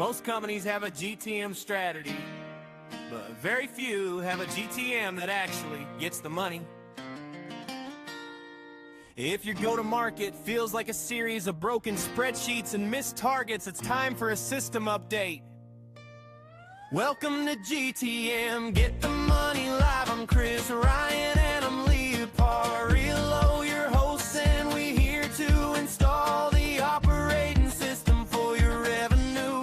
Most companies have a GTM strategy, but very few have a GTM that actually gets the money. If your go-to-market feels like a series of broken spreadsheets and missed targets, it's time for a system update. Welcome to GTM, get the money live. I'm Chris Ryan and I'm Lee Parillo, your hosts, and we're here to install the operating system for your revenue.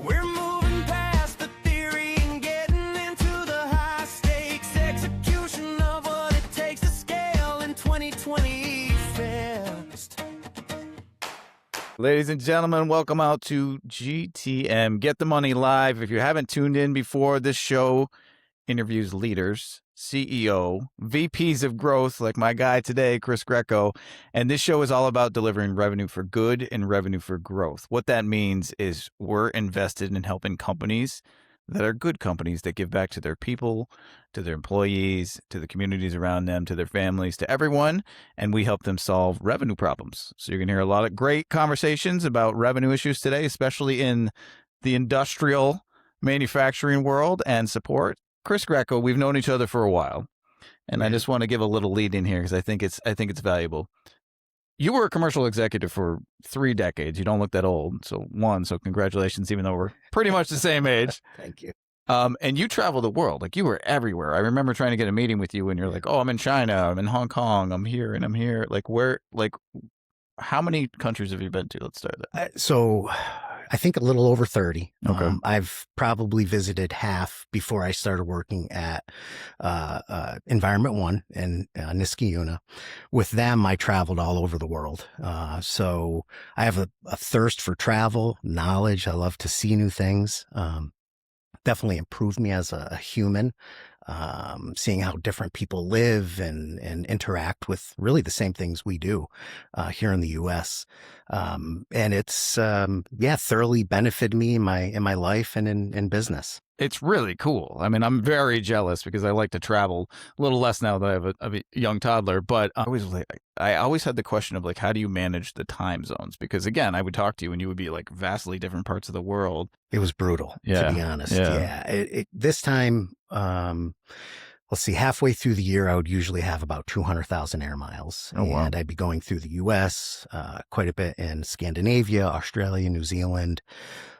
We're moving past the theory and getting into the high-stakes execution of what it takes to scale in 2020 fast. Ladies and gentlemen, welcome out to GTM, Get the Money Live. If you haven't tuned in before, this show interviews leaders, CEO, VPs of growth, like my guy today, Chris Greco. And this show is all about delivering revenue for good and revenue for growth. What that means is we're invested in helping companies that are good companies that give back to their people, to their employees, to the communities around them, to their families, to everyone, and we help them solve revenue problems. So you're going to hear a lot of great conversations about revenue issues today, especially in the industrial manufacturing world and support. Chris Greco, we've known each other for a while, and I just want to give a little lead in here because I think it's valuable. You were a commercial executive for 3 decades. You don't look that old. So congratulations, even though we're pretty much the same age. Thank you. And you travel the world. Like, you were everywhere. I remember trying to get a meeting with you and you're like, oh, I'm in China, I'm in Hong Kong, I'm here and I'm here. How many countries have you been to? Let's start there. So I think a little over 30. Okay. I've probably visited half before I started working at Environment One in Niskayuna. With them, I traveled all over the world. So I have a thirst for travel, knowledge. I love to see new things. Definitely improved me as a human. Seeing how different people live and interact with really the same things we do here in the U.S. And it's thoroughly benefited me in my life and in business. It's really cool. I mean, I'm very jealous because I like to travel a little less now that I have a young toddler. But I always had the question of, like, how do you manage the time zones? Because again, I would talk to you and you would be like vastly different parts of the world. It was brutal, to be honest. Yeah. This time, let's see, halfway through the year, I would usually have about 200,000 air miles. Oh, wow. And I'd be going through the U.S., quite a bit in Scandinavia, Australia, New Zealand.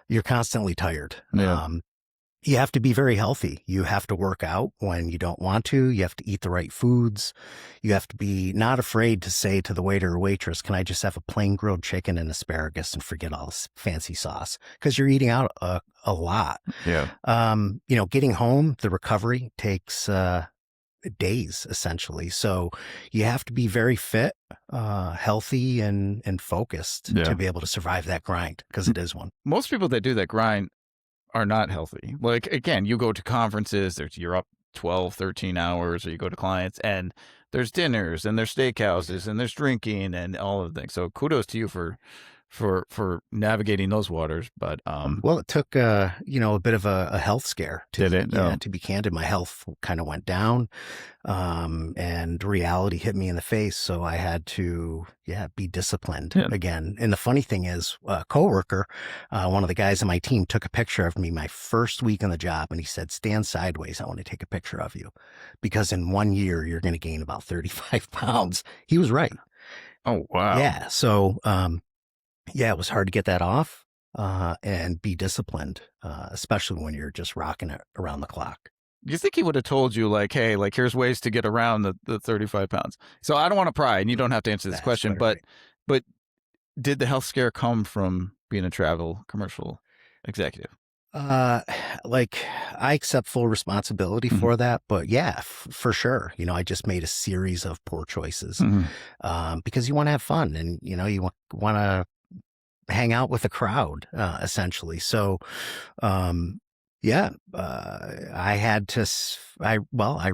You're constantly tired. Yeah. You have to be very healthy. You have to work out when you don't want to. You have to eat the right foods. You have to be not afraid to say to the waiter or waitress, can I just have a plain grilled chicken and asparagus and forget all this fancy sauce? Because you're eating out a lot. Yeah. Getting home, the recovery takes days, essentially. So you have to be very fit, healthy, and focused to be able to survive that grind, because it is one. Most people that do that grind are not healthy. Like, again, you go to conferences, you're up 12, 13 hours, or you go to clients and there's dinners and there's steakhouses and there's drinking and all of the things. So kudos to you for navigating those waters. But well, it took a bit of a health scare. To be candid, my health kind of went down, and reality hit me in the face. So I had to be disciplined again. And the funny thing is, a coworker, one of the guys on my team, took a picture of me my first week on the job, and he said, "Stand sideways. I want to take a picture of you, because in 1 year you're going to gain about 35 pounds." He was right. Oh, wow. Yeah. So it was hard to get that off and be disciplined, especially when you're just rocking it around the clock. Do you think he would have told you, like, hey, like, here's ways to get around the 35 pounds? So I don't want to pry, and you don't have to answer this question, but did the health scare come from being a travel commercial executive? I accept full responsibility for that, but for sure. I just made a series of poor choices because you want to have fun and, you want to hang out with a crowd, essentially. So, I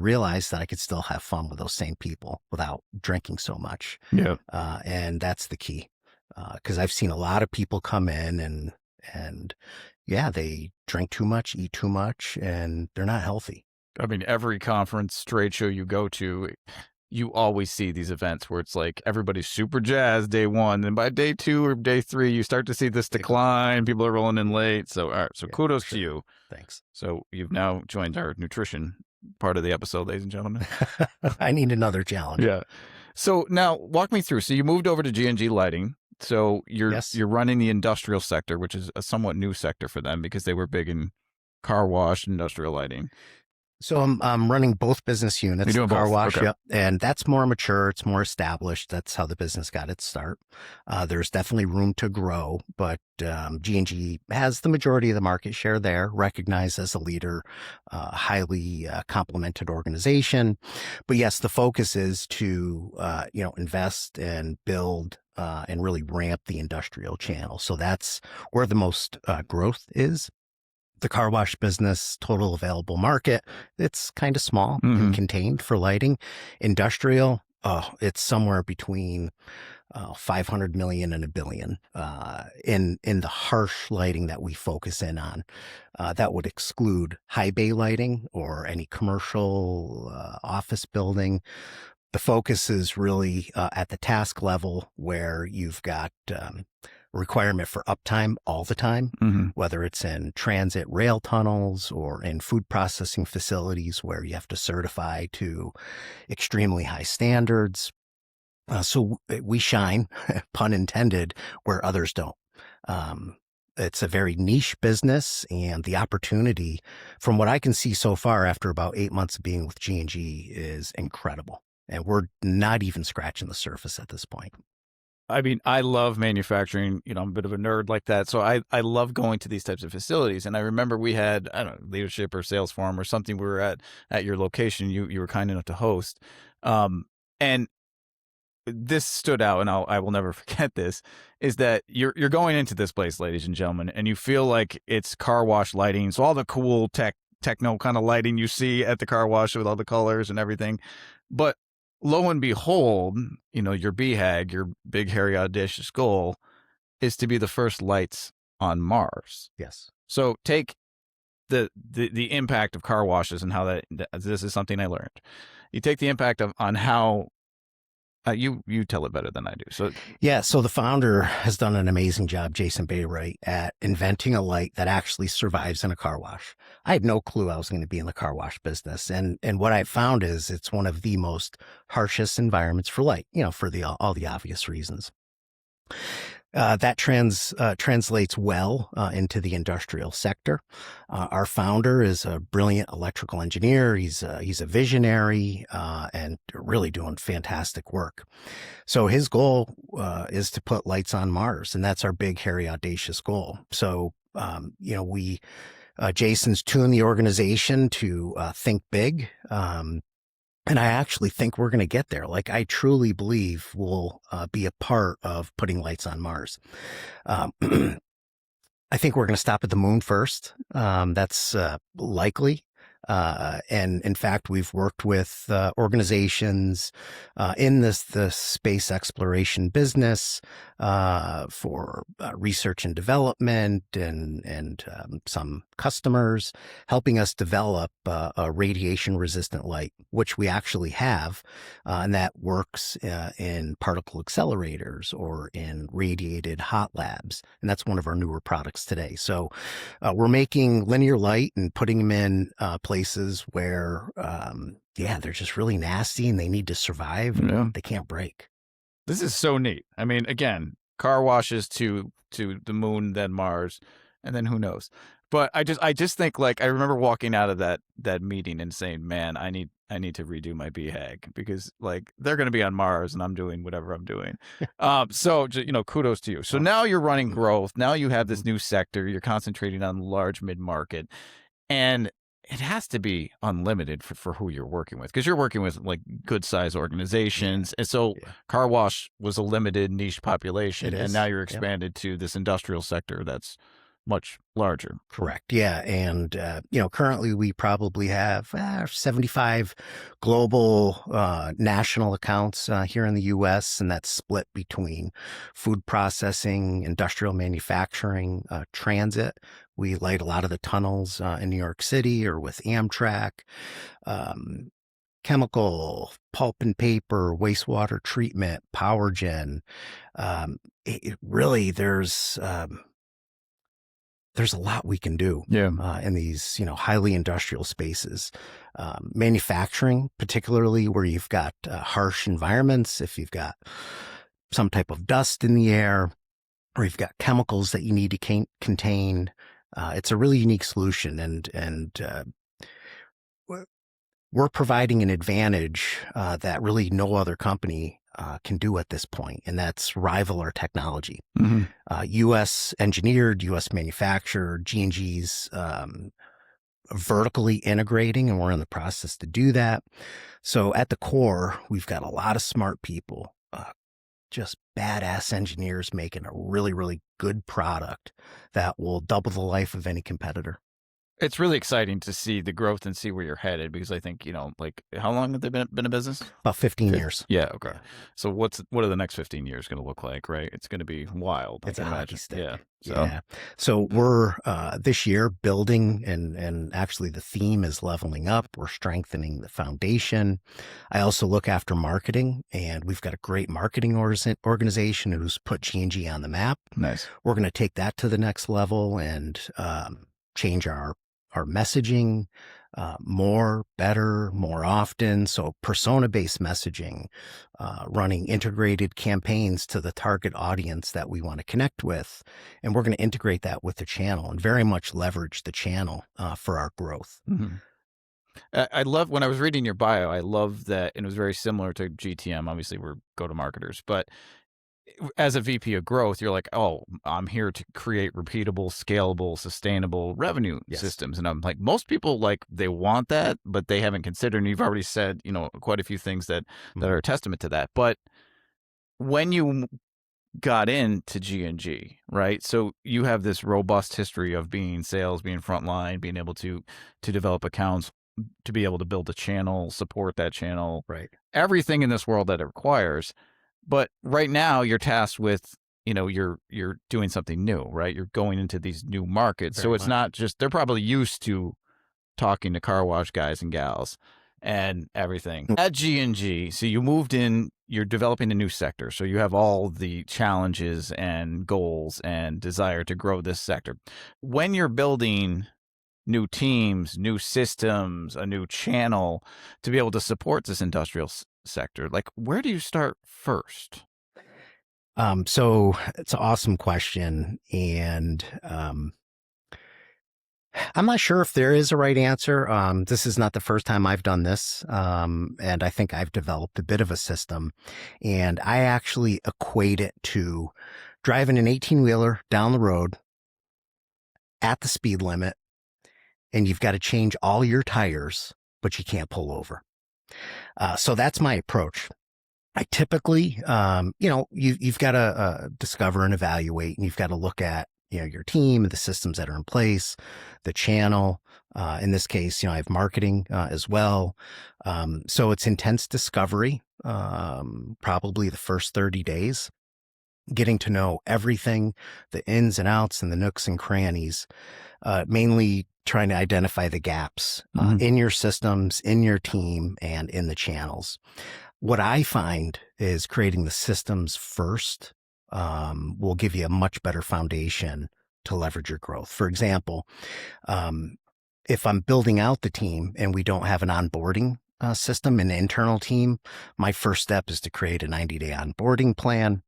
realized that I could still have fun with those same people without drinking so much. Yeah. And that's the key. Cause I've seen a lot of people come in and they drink too much, eat too much, and they're not healthy. I mean, every conference, trade show you go to, you always see these events where it's like everybody's super jazzed day one, and by day 2 or day 3, you start to see this decline. People are rolling in late. So, all right. So kudos to you. Thanks. So you've now joined our nutrition part of the episode, ladies and gentlemen. I need another challenge. Yeah. So now walk me through. So you moved over to G&G Lighting. So you're running the industrial sector, which is a somewhat new sector for them because they were big in car wash, industrial lighting. So I'm running both business units. You're doing car both. wash, Okay. yep, and that's more mature. It's more established. That's how the business got its start. There's definitely room to grow, but G&G has the majority of the market share there, recognized as a leader, highly complemented organization. But yes, the focus is to invest and build and really ramp the industrial channel. So that's where the most growth is. The car wash business, total available market, it's kind of small and contained for lighting. Industrial, it's somewhere between 500 million and $1 billion in the harsh lighting that we focus in on. That would exclude high bay lighting or any commercial office building. The focus is really at the task level where you've got requirement for uptime all the time, whether it's in transit rail tunnels or in food processing facilities where you have to certify to extremely high standards. So we shine, pun intended, where others don't. It's a very niche business, and the opportunity, from what I can see so far after about 8 months of being with G&G, is incredible. And we're not even scratching the surface at this point. I mean, I love manufacturing. I'm a bit of a nerd like that. So I love going to these types of facilities. And I remember we had, I don't know, leadership or sales forum or something. We were at your location. You were kind enough to host. And this stood out, and I will never forget this, is that you're going into this place, ladies and gentlemen, and you feel like it's car wash lighting. So all the cool techno kind of lighting you see at the car wash with all the colors and everything. But lo and behold, your BHAG, your big, hairy, audacious goal is to be the first lights on Mars. Yes. So take the impact of car washes and how this is something I learned. You take the impact on how you tell it better than I do. So So the founder has done an amazing job, Jason Baywright, at inventing a light that actually survives in a car wash. I had no clue I was going to be in the car wash business, and what I found is it's one of the most harshest environments for light. For all the obvious reasons. That translates well into the industrial sector. Our founder is a brilliant electrical engineer. He's a visionary and really doing fantastic work. So his goal is to put lights on Mars, and that's our big, hairy, audacious goal. So Jason's tuned the organization to think big. And I actually think we're going to get there. Like, I truly believe we'll be a part of putting lights on Mars. I think we're going to stop at the moon first. That's likely. And in fact, we've worked with organizations in the space exploration business for research and development and some customers helping us develop a radiation resistant light, which we actually have, and that works in particle accelerators or in radiated hot labs. And that's one of our newer products today. So we're making linear light and putting them in places where, they're just really nasty and they need to survive. And they can't break. This is so neat. I mean, again, car washes to the moon, then Mars, and then who knows. But I just think, like, I remember walking out of that meeting and saying, man, I need to redo my BHAG because, like, they're going to be on Mars and I'm doing whatever I'm doing. So kudos to you. So now you're running growth. Now you have this new sector. You're concentrating on large mid-market, and it has to be unlimited for who you're working with, because you're working with like good size organizations. And so car wash was a limited niche population, and now you're expanded to this industrial sector that's much larger. Correct. Yeah. And, currently we probably have 75 global national accounts here in the U.S., and that's split between food processing, industrial manufacturing, transit. We light a lot of the tunnels in New York City or with Amtrak. chemical, pulp and paper, wastewater treatment, power gen. It really, there's a lot we can do in these, highly industrial spaces. Manufacturing, particularly where you've got harsh environments, if you've got some type of dust in the air, or you've got chemicals that you need to contain. It's a really unique solution, and we're providing an advantage that really no other company can do at this point, and that's rival our technology. U.S. engineered, U.S. manufactured, G&G's vertically integrating, and we're in the process to do that. So at the core, we've got a lot of smart people, just badass engineers making a really, really good product that will double the life of any competitor. It's really exciting to see the growth and see where you're headed, because I think, like, how long have they been in business? About 15 years. Yeah. Okay. So what are the next 15 years going to look like, right? It's going to be wild. It's a hockey stick. Yeah. So we're this year building, and actually the theme is leveling up. We're strengthening the foundation. I also look after marketing, and we've got a great marketing organization who's put G&G on the map. Nice. We're going to take that to the next level and change our messaging, more, better, more often. So persona-based messaging, running integrated campaigns to the target audience that we want to connect with. And we're going to integrate that with the channel and very much leverage the channel for our growth. I love, when I was reading your bio, I love that, and it was very similar to GTM. Obviously, we're go-to-marketers, but as a VP of growth, you're like, oh, I'm here to create repeatable, scalable, sustainable revenue systems. And I'm like, most people, like, they want that, but they haven't considered, and you've already said, quite a few things that are a testament to that. But when you got into G&G, right? So you have this robust history of being sales, being frontline, being able to develop accounts, to be able to build a channel, support that channel, right? Everything in this world that it requires. But right now you're tasked with, you're doing something new, right? You're going into these new markets. So it's not just, they're probably used to talking to car wash guys and gals and everything. At G&G, so you moved in, you're developing a new sector. So you have all the challenges and goals and desire to grow this sector. When you're building new teams, new systems, a new channel to be able to support this industrial sector, like, where do you start first? So it's an awesome question, and I'm not sure if there is a right answer. This is not the first time I've done this, and I think I've developed a bit of a system, and I actually equate it to driving an 18-wheeler down the road at the speed limit, and you've got to change all your tires, but you can't pull over. So that's my approach. I typically, you've got to discover and evaluate, and you've got to look at, your team, the systems that are in place, the channel. In this case, I have marketing as well. So it's intense discovery, probably the first 30 days, getting to know everything, the ins and outs and the nooks and crannies, mainly trying to identify the gaps in your systems, in your team, and in the channels. What I find is creating the systems first will give you a much better foundation to leverage your growth. For example, if I'm building out the team and we don't have an onboarding system, an internal team, my first step is to create a 90-day onboarding plan,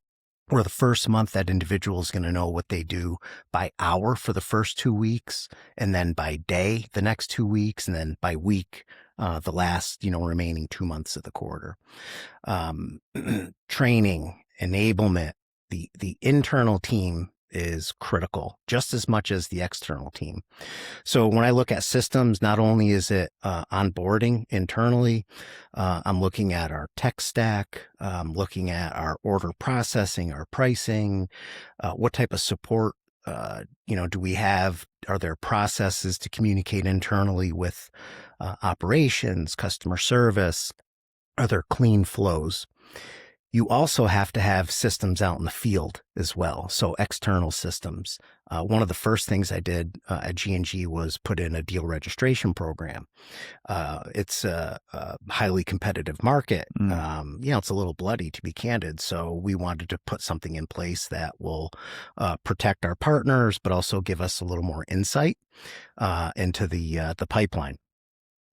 where the first month that individual is going to know what they do by hour for the first 2 weeks, and then by day the next 2 weeks, and then by week the last remaining 2 months of the quarter. Training, enablement, the internal team is critical just as much as the external team. So when I look at systems, not only is it onboarding internally, I'm looking at our tech stack, looking at our order processing, our pricing, what type of support do we have? Are there processes to communicate internally with operations, customer service? Are there clean flows? You also have to have systems out in the field as well. So external systems, One of the first things I did at G&G was put in a deal registration program. It's a highly competitive market. It's a little bloody, to be candid. So we wanted to put something in place that will protect our partners, but also give us a little more insight into the pipeline.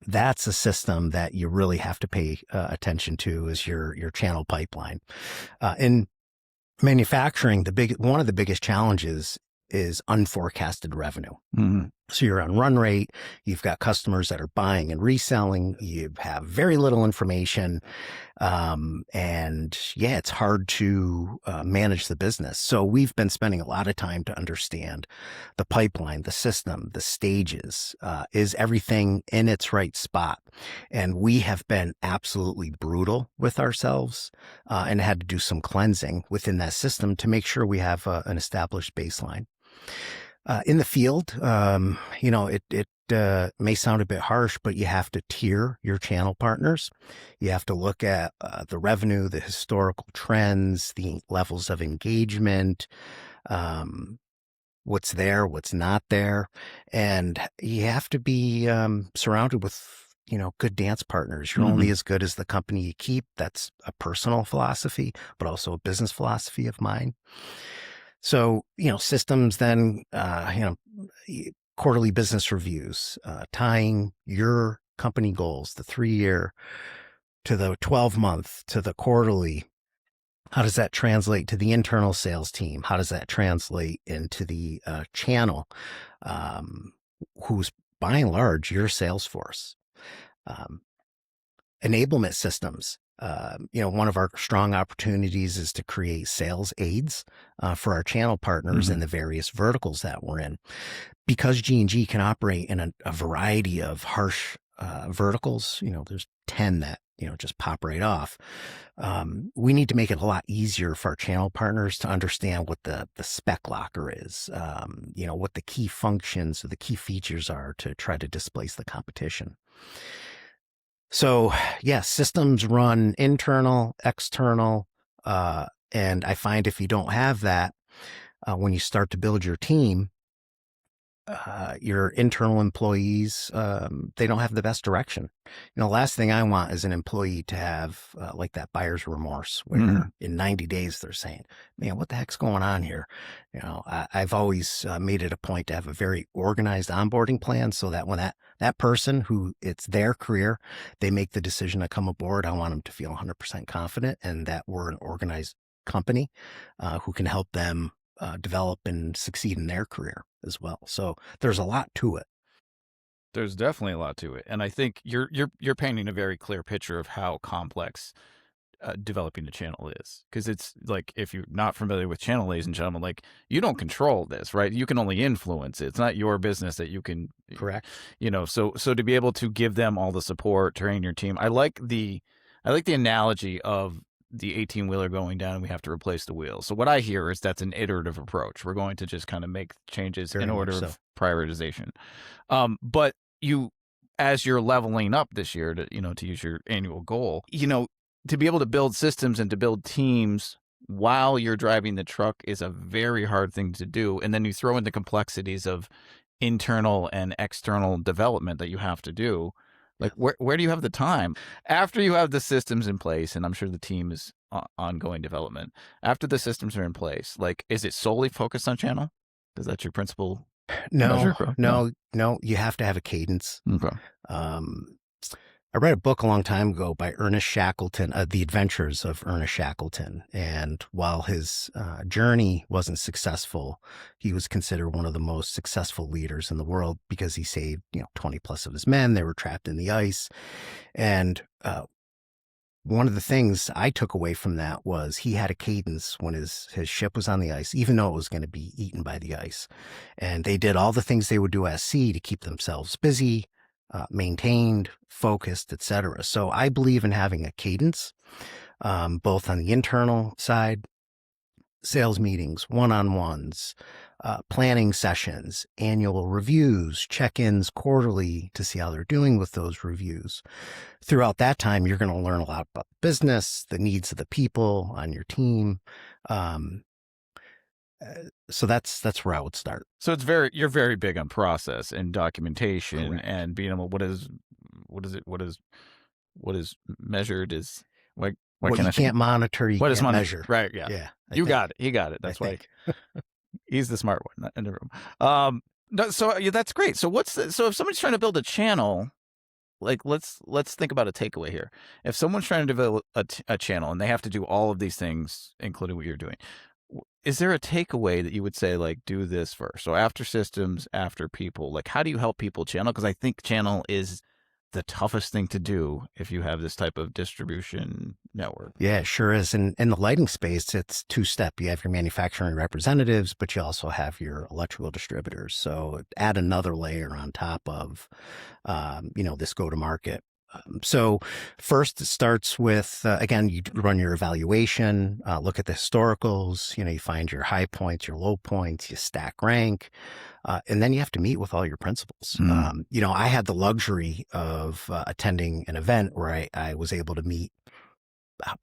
That's a system that you really have to pay attention to, is your channel pipeline. In manufacturing, one of the biggest challenges is unforecasted revenue. So you're on run rate, you've got customers that are buying and reselling, you have very little information, and it's hard to manage the business. So we've been spending a lot of time to understand the pipeline, the system, the stages. Is everything in its right spot? And we have been absolutely brutal with ourselves and had to do some cleansing within that system to make sure we have an established baseline. In the field, it may sound a bit harsh, but you have to tier your channel partners. You have to look at the revenue, the historical trends, the levels of engagement, what's there, what's not there. And you have to be surrounded with, good dance partners. You're only as good as the company you keep. That's a personal philosophy, but also a business philosophy of mine. So, systems then, quarterly business reviews, tying your company goals, the 3-year to the 12-month to the quarterly. How does that translate to the internal sales team? How does that translate into the channel, who's by and large your sales force? Enablement systems. One of our strong opportunities is to create sales aids for our channel partners in the various verticals that we're in. Because G&G can operate in a variety of harsh verticals, there's 10 that, just pop right off. We need to make it a lot easier for our channel partners to understand what the spec locker is, what the key functions or the key features are to try to displace the competition. So, yes, systems run internal, external, and I find if you don't have that, when you start to build your team, your internal employees, they don't have the best direction. Last thing I want is an employee to have like that buyer's remorse where in 90 days they're saying, man, what the heck's going on here? I've always made it a point to have a very organized onboarding plan so that when that person who it's their career, they make the decision to come aboard, I want them to feel 100% confident and that we're an organized company who can help them develop and succeed in their career as well. So there's a lot to it. There's definitely a lot to it. And I think you're painting a very clear picture of how complex developing a channel is. Because it's like, if you're not familiar with channel, ladies and gentlemen, like, you don't control this, right? You can only influence it. It's not your business that you can. Correct. So to be able to give them all the support, train your team. I like the analogy of the 18-wheeler going down and we have to replace the wheels. So what I hear is that's an iterative approach. We're going to just kind of make changes in order of prioritization. But you, as you're leveling up this year to use your annual goal, to be able to build systems and to build teams while you're driving the truck is a very hard thing to do. And then you throw in the complexities of internal and external development that you have to do. Like, where do you have the time? After you have the systems in place, and I'm sure the team is ongoing development, after the systems are in place, like, is it solely focused on channel? Is that your principal measure? No, you have to have a cadence. Okay. I read a book a long time ago by Ernest Shackleton, The Adventures of Ernest Shackleton. And while his journey wasn't successful, he was considered one of the most successful leaders in the world because he saved, 20 plus of his men. They were trapped in the ice. And one of the things I took away from that was he had a cadence when his ship was on the ice, even though it was going to be eaten by the ice. And they did all the things they would do at sea to keep themselves busy, maintained, focused, etc. So I believe in having a cadence, both on the internal side, sales meetings, one-on-ones, planning sessions, annual reviews, check-ins quarterly to see how they're doing with those reviews. Throughout that time, you're going to learn a lot about the business, the needs of the people on your team. So that's where I would start. So you're very big on process and documentation. Correct. And being able, what is measured is like, why What can't you I think? can't monitor, you What is can't money? measure. Right. Yeah. Yeah. You got it. He got it. I That's why think. he's the smart one in the room. No, so yeah, that's great. So so if somebody's trying to build a channel, like let's think about a takeaway here. If someone's trying to develop a channel and they have to do all of these things, including what you're doing, is there a takeaway that you would say, like, do this first? So after systems, after people, like, how do you help people channel? Because I think channel is the toughest thing to do if you have this type of distribution network. Yeah, it sure is. And in the lighting space, it's two-step. You have your manufacturing representatives, but you also have your electrical distributors. So add another layer on top of, this go-to-market. So first it starts with, again, you run your evaluation, look at the historicals, you find your high points, your low points, you stack rank, and then you have to meet with all your principals. I had the luxury of attending an event where I was able to meet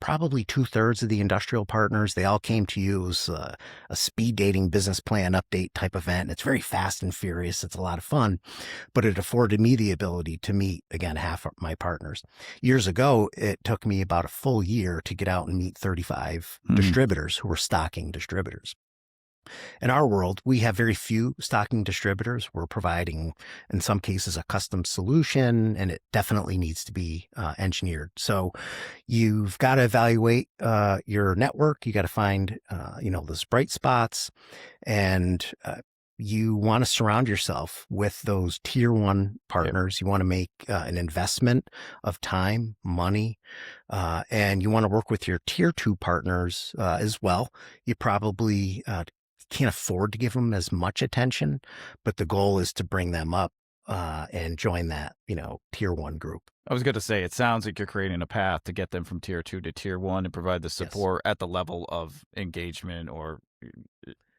probably 2/3 of the industrial partners. They all came to you. It was a speed dating business plan update type event. It's very fast and furious. It's a lot of fun, but it afforded me the ability to meet, again, half of my partners. Years ago, it took me about a full year to get out and meet 35 distributors who were stocking distributors. In our world, we have very few stocking distributors. We're providing, in some cases, a custom solution, and it definitely needs to be engineered. So you've got to evaluate your network. You got to find, those bright spots, and you want to surround yourself with those tier one partners. You want to make an investment of time, money, and you want to work with your tier two partners as well. You probably can't afford to give them as much attention, but the goal is to bring them up and join that, tier one group. I was going to say, it sounds like you're creating a path to get them from tier 2 to tier 1 and provide the support at the level of engagement or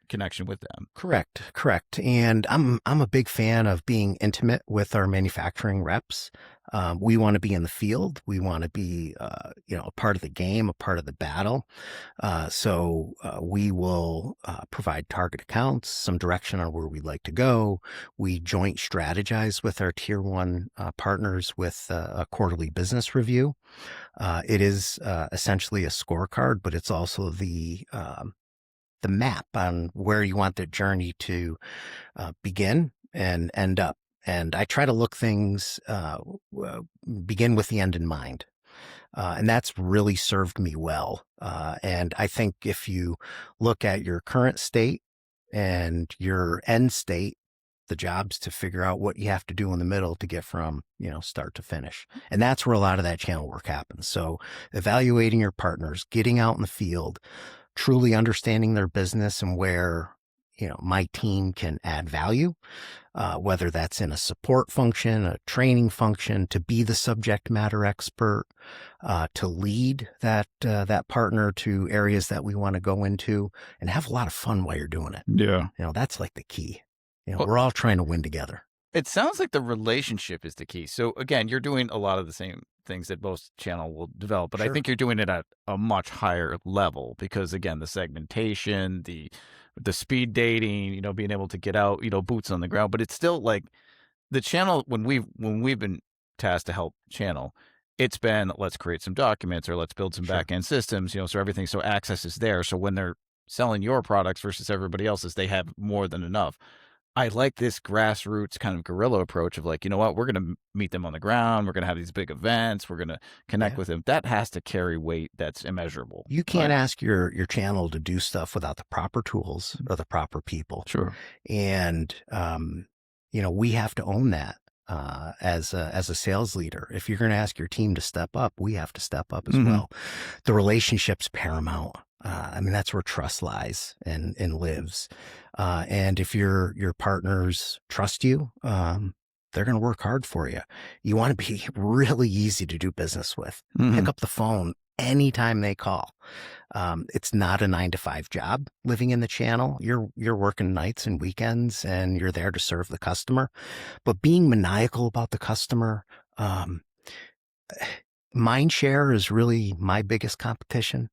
connection with them. Correct. And I'm a big fan of being intimate with our manufacturing reps. We want to be in the field. We want to be, a part of the game, a part of the battle. So we will provide target accounts, some direction on where we'd like to go. We joint strategize with our tier one partners with a quarterly business review. It is essentially a scorecard, but it's also the map on where you want the journey to begin and end up. And I try to look things, begin with the end in mind. And that's really served me well. And I think if you look at your current state and your end state, the job's to figure out what you have to do in the middle to get from, start to finish. And that's where a lot of that channel work happens. So evaluating your partners, getting out in the field, truly understanding their business and where, my team can add value, whether that's in a support function, a training function, to be the subject matter expert, to lead that partner to areas that we want to go into, and have a lot of fun while you're doing it. Yeah. That's like the key. We're all trying to win together. It sounds like the relationship is the key. So again, you're doing a lot of the same things that most channel will develop, but I think you're doing it at a much higher level because, again, the segmentation, the speed dating, being able to get out, boots on the ground. But it's still like the channel, when we've been tasked to help channel, it's been, let's create some documents or let's build some back end systems, so access is there. So when they're selling your products versus everybody else's, they have more than enough. I like this grassroots kind of guerrilla approach of like, you know what, we're going to meet them on the ground. We're going to have these big events. We're going to connect with them. That has to carry weight. That's immeasurable. You can't ask your channel to do stuff without the proper tools or the proper people. Sure. And, we have to own that as a sales leader. If you're going to ask your team to step up, we have to step up as well. The relationship's paramount. That's where trust lies and lives. And if your partners trust you, they're going to work hard for you. You want to be really easy to do business with. Pick up the phone anytime they call. It's not a 9-to-5 job living in the channel. You're working nights and weekends and you're there to serve the customer, but being maniacal about the customer, mind share is really my biggest competition.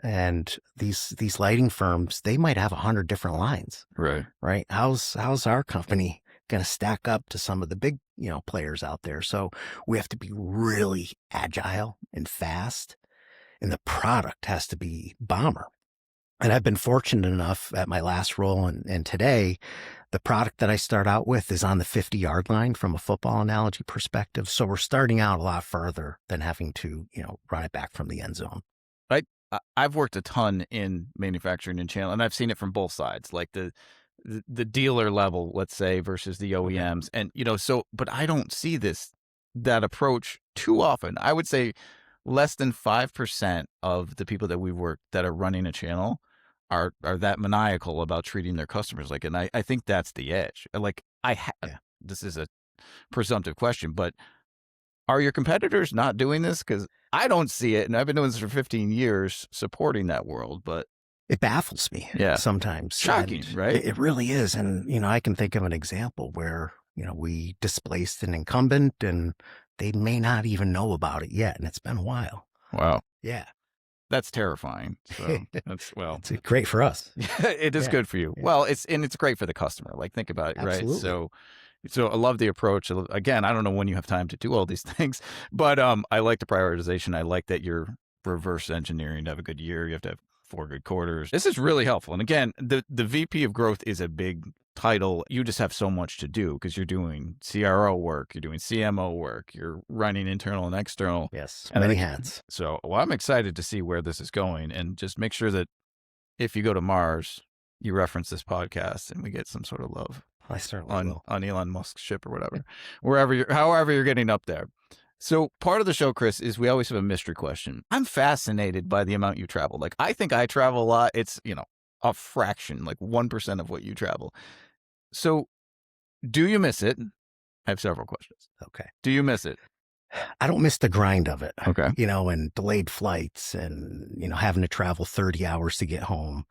And these lighting firms, they might have 100 different lines, Right. right? How's our company going to stack up to some of the big, players out there? So we have to be really agile and fast, and the product has to be bomber. And I've been fortunate enough at my last role and today, the product that I start out with is on the 50-yard line from a football analogy perspective. So we're starting out a lot further than having to, run it back from the end zone. I've worked a ton in manufacturing and channel, and I've seen it from both sides, like the dealer level, let's say, versus the OEMs. And, but I don't see that approach too often. I would say less than 5% of the people that we work that are running a channel are that maniacal about treating their customers like, and I think that's the edge. Like this is a presumptive question, but are your competitors not doing this? Because I don't see it, and I've been doing this for 15 years supporting that world, but it baffles me sometimes. Shocking, right? It really is. And, I can think of an example where, we displaced an incumbent and they may not even know about it yet. And it's been a while. Wow. Yeah. That's terrifying. So it's great for us. It is good for you. Yeah. Well, it's great for the customer. Like, think about it, Absolutely. Right? So I love the approach. Again, I don't know when you have time to do all these things, but I like the prioritization. I like that you're reverse engineering to have a good year. You have to have 4 good quarters. This is really helpful. And again, the VP of growth is a big title. You just have so much to do because you're doing CRO work, you're doing CMO work, you're running internal and external. Yes, and many hats. So I'm excited to see where this is going, and just make sure that if you go to Mars, you reference this podcast and we get some sort of love. I certainly will. On Elon Musk's ship or whatever, however you're getting up there. So part of the show, Chris, is we always have a mystery question. I'm fascinated by the amount you travel. Like, I think I travel a lot. It's, a fraction, like 1% of what you travel. So do you miss it? I have several questions. Okay. Do you miss it? I don't miss the grind of it. Okay. And delayed flights and, having to travel 30 hours to get home.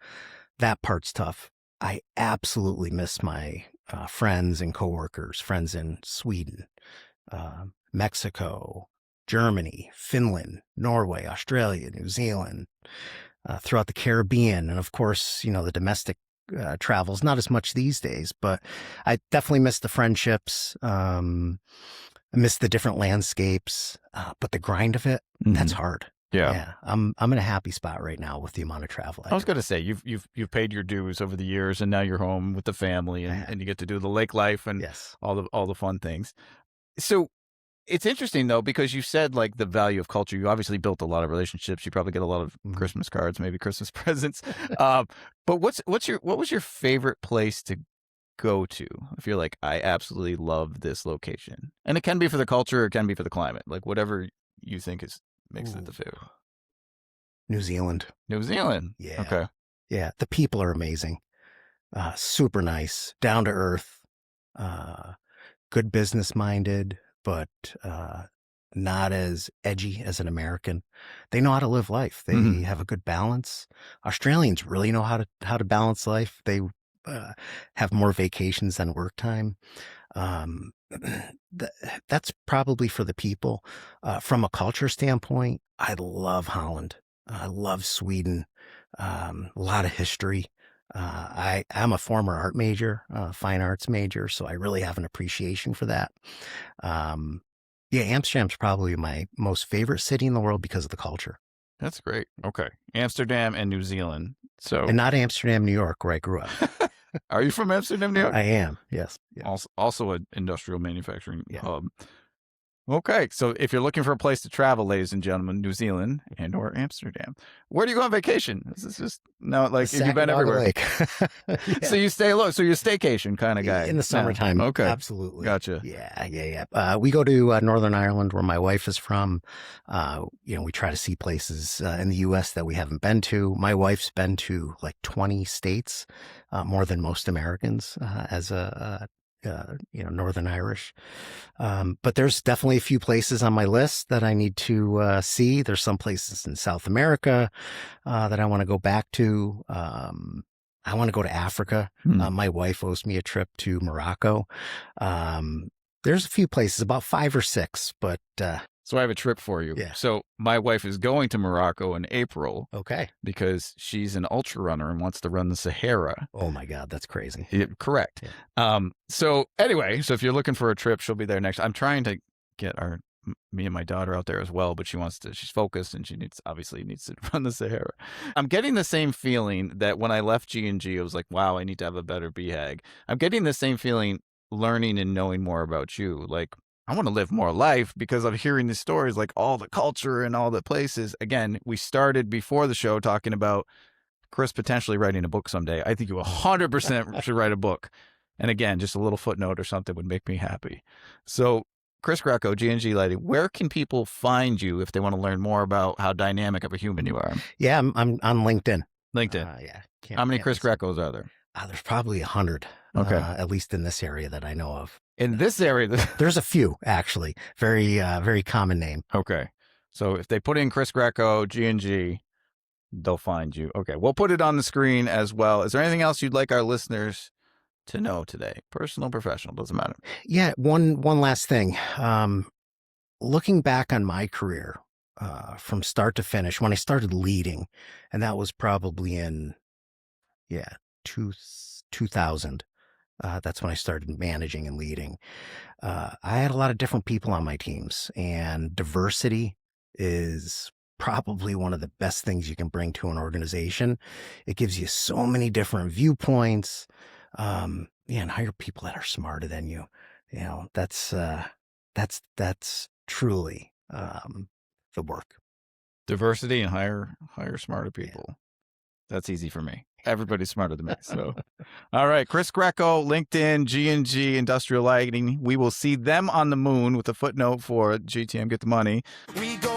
That part's tough. I absolutely miss my friends and coworkers, friends in Sweden, Mexico, Germany, Finland, Norway, Australia, New Zealand, throughout the Caribbean. And of course, the domestic travels, not as much these days, but I definitely miss the friendships. I miss the different landscapes, but the grind of it, that's hard. Yeah. I'm in a happy spot right now with the amount of travel. I was going to say, you've paid your dues over the years, and now you're home with the family, and you get to do the lake life and all the fun things. So it's interesting though, because you said like the value of culture. You obviously built a lot of relationships. You probably get a lot of Christmas cards, maybe Christmas presents. But what was your favorite place to go to? If you're like, I absolutely love this location, and it can be for the culture, or it can be for the climate, like whatever you think makes it the favorite. New Zealand. Yeah. Okay. Yeah. The people are amazing. Super nice, down to earth, good business minded, but not as edgy as an American. They know how to live life. They have a good balance. Australians really know how to balance life. They have more vacations than work time. That's probably for the people. From a culture standpoint, I love Holland. I love Sweden. A lot of history. I'm a former art major, fine arts major, so I really have an appreciation for that. Amsterdam's probably my most favorite city in the world because of the culture. That's great. Okay. Amsterdam and New Zealand. And not Amsterdam, New York, where I grew up. Are you from Amsterdam, New York? I am, yes. Also an industrial manufacturing hub. Okay, so if you're looking for a place to travel, ladies and gentlemen, New Zealand and or Amsterdam. Where do you go on vacation? This is just you've been everywhere. Lake. So you stay low. So you're a staycation kind of guy in the summertime. Okay, absolutely. Gotcha. Yeah. We go to Northern Ireland, where my wife is from. We try to see places in the U.S. that we haven't been to. My wife's been to like 20 states, more than most Americans, as a Northern Irish. But there's definitely a few places on my list that I need to see. There's some places in South America that I want to go back to. I want to go to Africa. My wife owes me a trip to Morocco. There's a few places, about 5 or 6, but So I have a trip for you. Yeah. So my wife is going to Morocco in April Okay. because she's an ultra runner and wants to run the Sahara. Oh my God, that's crazy. Correct. Yeah. So anyway, so if you're looking for a trip, she'll be there next. I'm trying to get me and my daughter out there as well, but she's focused and she obviously needs to run the Sahara. I'm getting the same feeling that when I left G&G, I was like, wow, I need to have a better BHAG. I'm getting the same feeling learning and knowing more about you. Like, I want to live more life because I'm hearing the stories, like all the culture and all the places. Again, we started before the show talking about Chris potentially writing a book someday. I think you 100% should write a book. And again, just a little footnote or something would make me happy. So Chris Greco, G&G Lighting, where can people find you if they want to learn more about how dynamic of a human you are? Yeah, I'm on LinkedIn. LinkedIn. Yeah. How many Chris Grecos are there? There's probably 100. Okay. At least in this area that I know of. In this area? There's a few, actually. Very common name. Okay. So if they put in Chris Greco, G&G, they'll find you. Okay. We'll put it on the screen as well. Is there anything else you'd like our listeners to know today? Personal, professional, doesn't matter. Yeah. One last thing. Looking back on my career, from start to finish, when I started leading, and that was probably in, 2000. That's when I started managing and leading. I had a lot of different people on my teams, and diversity is probably one of the best things you can bring to an organization. It gives you so many different viewpoints, and hire people that are smarter than you. That's truly the work. Diversity and hire smarter people. Yeah. That's easy for me. Everybody's smarter than me. So, all right. Chris Greco, LinkedIn, G&G Industrial Lighting. We will see them on the moon with a footnote for GTM Get the Money. We go